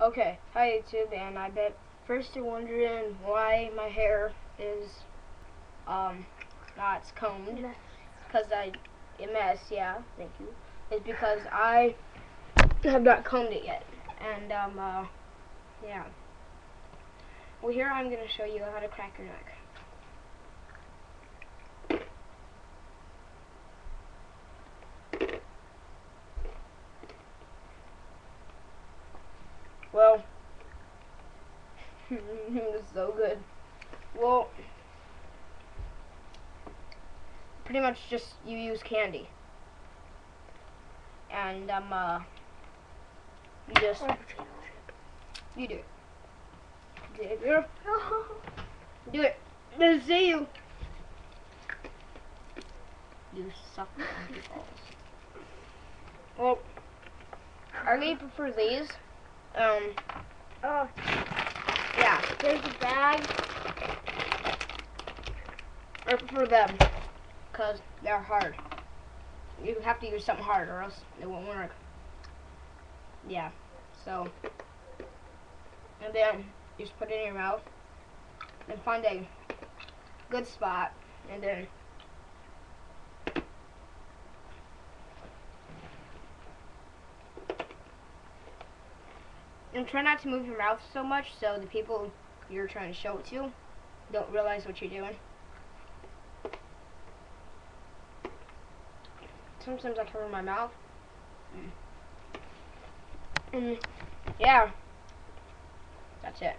Okay, hi YouTube, and I bet first you're wondering why my hair is not combed, because a mess, yeah, thank you. It's because I have not combed it yet, and yeah. Well, here I'm gonna show you how to crack your neck. Well, this is so good. Well, pretty much just you use candy, and you just you do it. Do it. Let's see you. You suck monkey balls. Well, I really prefer these. Yeah, here's the bag. I prefer them because they're hard. You have to use something hard or else it won't work. Yeah, so, and then you just put it in your mouth and find a good spot, and then and try not to move your mouth so much so the people you're trying to show it to don't realize what you're doing. Sometimes I cover my mouth. Yeah, that's it.